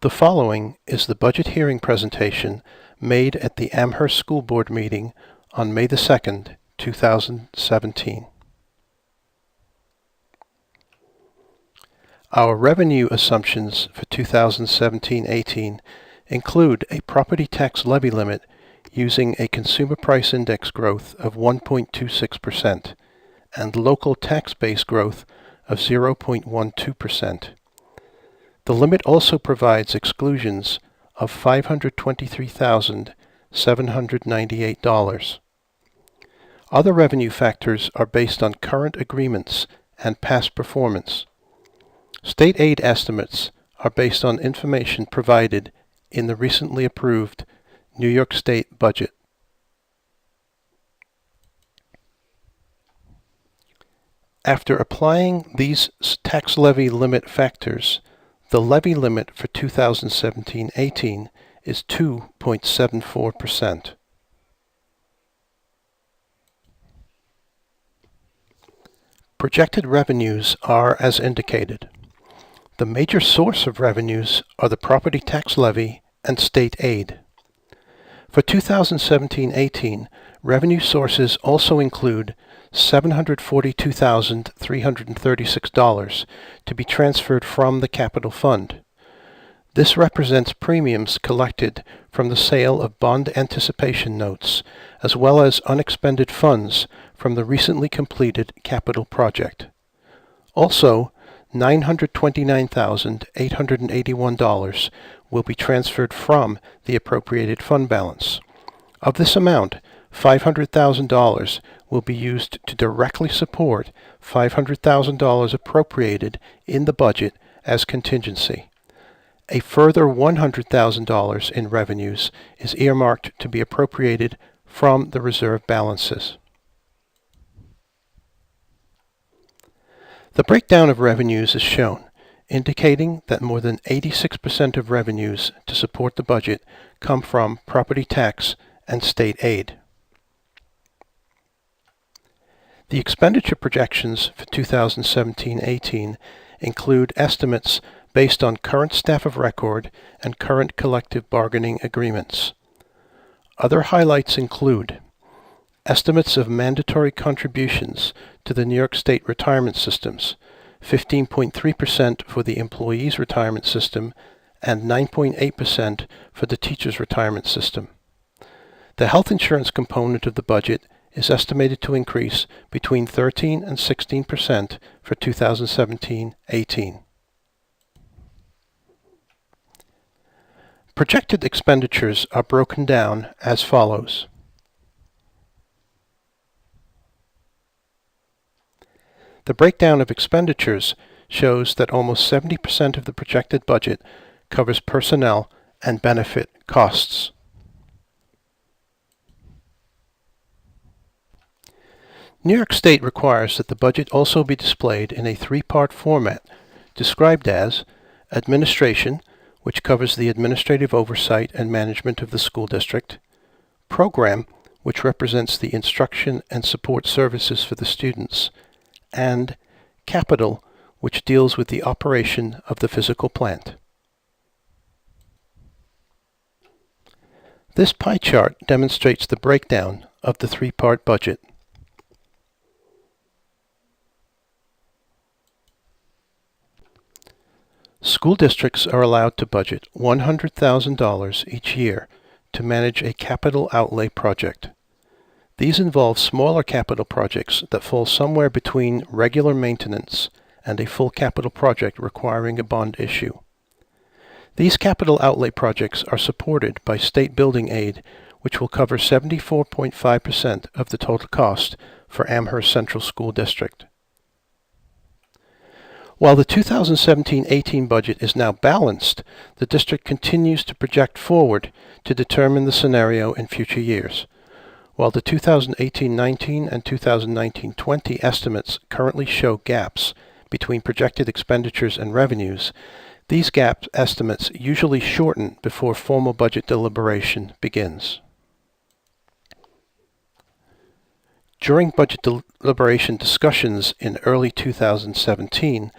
The following is the budget hearing presentation made at the Amherst School Board meeting on May the 2nd, 2017. Our revenue assumptions for 2017-18 include a property tax levy limit using a consumer price index growth of 1.26% and local tax base growth of 0.12%. The limit also provides exclusions of $523,798. Other revenue factors are based on current agreements and past performance. State aid estimates are based on information provided in the recently approved New York State budget. After applying these tax levy limit factors, the levy limit for 2017-18 is 2.74%. Projected revenues are as indicated. The major source of revenues are the property tax levy and state aid. For 2017-18, revenue sources also include $742,336 to be transferred from the capital fund. This represents premiums collected from the sale of bond anticipation notes, as well as unexpended funds from the recently completed capital project. Also, $929,881 will be transferred from the appropriated fund balance. Of this amount, $500,000 will be used to directly support $500,000 appropriated in the budget as contingency. A further $100,000 in revenues is earmarked to be appropriated from the reserve balances. The breakdown of revenues is shown, indicating that more than 86% of revenues to support the budget come from property tax and state aid. The expenditure projections for 2017-18 include estimates based on current staff of record and current collective bargaining agreements. Other highlights include estimates of mandatory contributions to the New York State retirement systems, 15.3% for the employees' retirement system and 9.8% for the teachers' retirement system. The health insurance component of the budget is estimated to increase between 13 and 16% for 2017-18. Projected expenditures are broken down as follows. The breakdown of expenditures shows that almost 70% of the projected budget covers personnel and benefit costs. New York State requires that the budget also be displayed in a three-part format described as administration, which covers the administrative oversight and management of the school district, program, which represents the instruction and support services for the students, and capital, which deals with the operation of the physical plant. This pie chart demonstrates the breakdown of the three-part budget. School districts are allowed to budget $100,000 each year to manage a capital outlay project. These involve smaller capital projects that fall somewhere between regular maintenance and a full capital project requiring a bond issue. These capital outlay projects are supported by state building aid, which will cover 74.5% of the total cost for Amherst Central School District. While the 2017-18 budget is now balanced, the district continues to project forward to determine the scenario in future years. While the 2018-19 and 2019-20 estimates currently show gaps between projected expenditures and revenues, these gap estimates usually shorten before formal budget deliberation begins. During budget deliberation discussions in early 2017,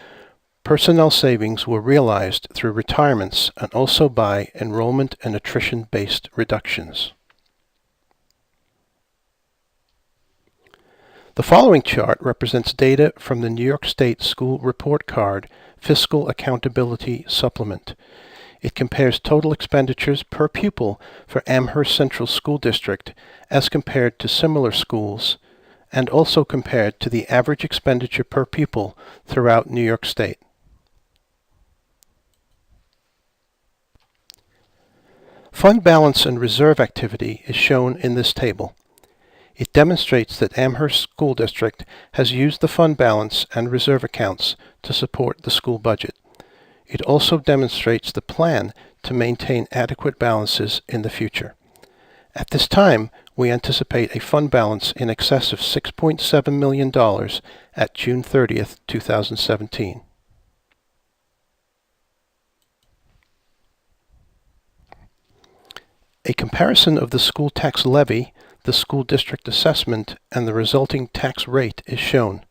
Personnel savings were realized through retirements and also by enrollment and attrition-based reductions. The following chart represents data from the New York State School Report Card Fiscal Accountability Supplement. It compares total expenditures per pupil for Amherst Central School District as compared to similar schools, and also compared to the average expenditure per pupil throughout New York State. Fund balance and reserve activity is shown in this table. It demonstrates that Amherst School District has used the fund balance and reserve accounts to support the school budget. It also demonstrates the plan to maintain adequate balances in the future. At this time, we anticipate a fund balance in excess of $6.7 million at June 30th, 2017. A comparison of the school tax levy, the school district assessment, and the resulting tax rate is shown.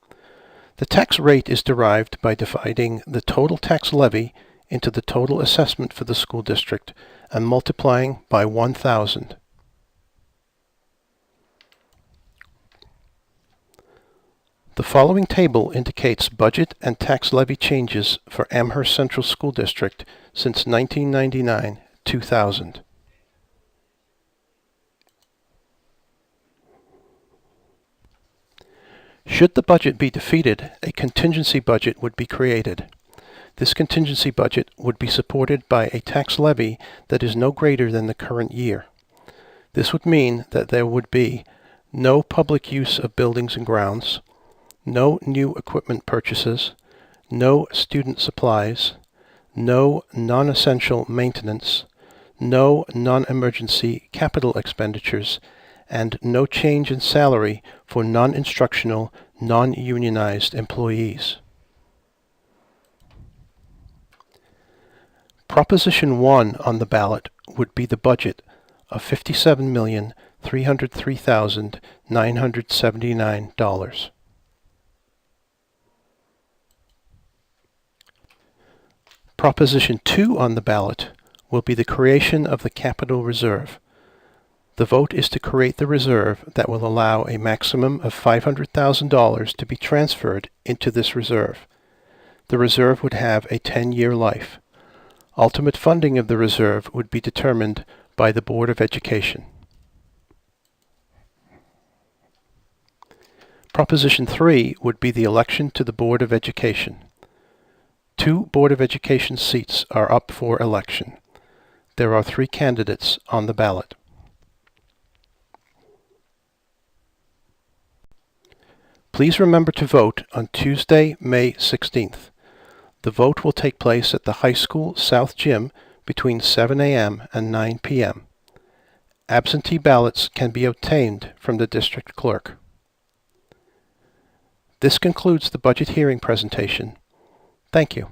The tax rate is derived by dividing the total tax levy into the total assessment for the school district and multiplying by 1,000. The following table indicates budget and tax levy changes for Amherst Central School District since 1999-2000. Should the budget be defeated, a contingency budget would be created. This contingency budget would be supported by a tax levy that is no greater than the current year. This would mean that there would be no public use of buildings and grounds, no new equipment purchases, no student supplies, no non-essential maintenance, no non-emergency capital expenditures, and no change in salary for non-instructional, non-unionized employees. Proposition 1 on the ballot would be the budget of $57,303,979. Proposition 2 on the ballot will be the creation of the capital reserve. The vote is to create the reserve that will allow a maximum of $500,000 to be transferred into this reserve. The reserve would have a 10-year life. Ultimate funding of the reserve would be determined by the Board of Education. Proposition 3 would be the election to the Board of Education. 2 Board of Education seats are up for election. There are 3 candidates on the ballot. Please remember to vote on Tuesday, May 16th. The vote will take place at the high school South Gym between 7 a.m. and 9 p.m. Absentee ballots can be obtained from the district clerk. This concludes the budget hearing presentation. Thank you.